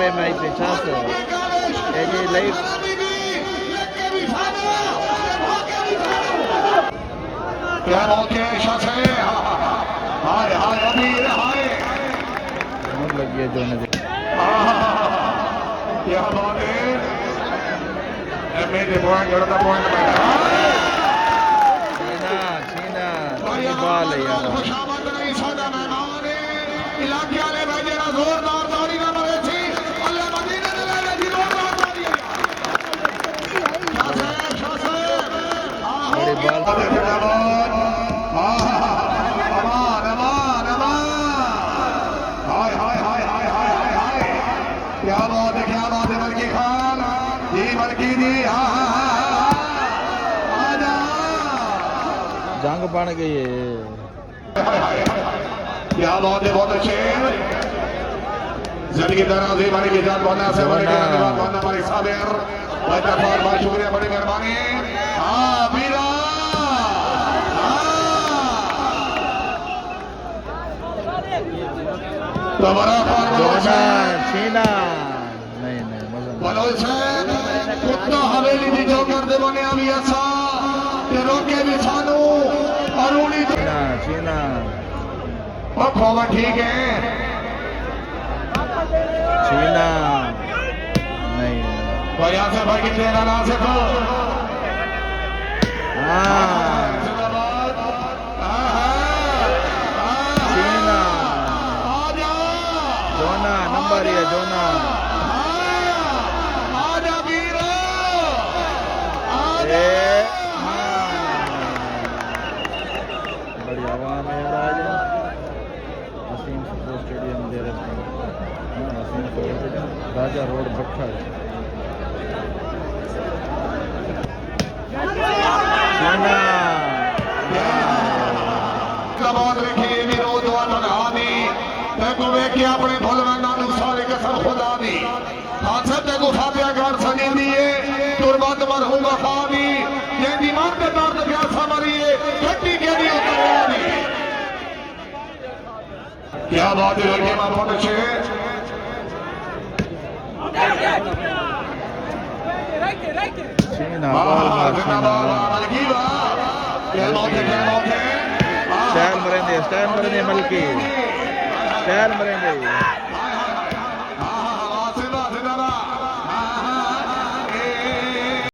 पे मैं पीछा से ये जी लाइव क्या मौके शासे हाय हाय अमीर हाय बहुत लगी है जो ने क्या बात है मेरे पॉइंट जड़ता पॉइंट में छीना ये बाल है यार खुशामद नहीं सादा मेहमान इलाके वाले भाई जरा जोरदार ताड़ी ना मारे थी अल्लाह मदीने ने ले जी जोरदार ताड़ी शासे बड़े बाल अमान अमान अमान हाय हाय हाय हाय हाय हाय हाय क्या बात है मलकी खान जी मलकी जी आजा जंग बन गई है क्या बात है बहुत अच्छे जिंदगी दराज़ी बड़ी की जान बनना से बड़ी धन्यवाद बनना हमारी साबिर बहुत शुक्रिया बड़ी मेहरबानी हाँ वीरा दोबारा छीना नहीं मजा बलोच कुत्ता हवेली दी जो कर दे बने अभी ऐसा कि रोके भी सानू अरुणी छीना खोवा ठीक है छीना नहीं भाई यहाँ से भाई कितने ना से को छीना जोना नंबर है जोना आजा वीरा बड़ी आवाम है यार आज वसीम स्पोर्ट्स स्टेडियम दे रहे हैं वसीम स्टेडियम राजा रोड भट्टा अपने भुलवाना सारे कसम खुदा दी हाथ को फातिया कर सके दिए तुरबत मर होगा खानी ये दिमाग के दर्द प्यासा मरिए घटी के लिए क्या बात है लड़के मां बहुत अच्छे स्टाइल मरेंगे मलकी स्टाइल मरेंगे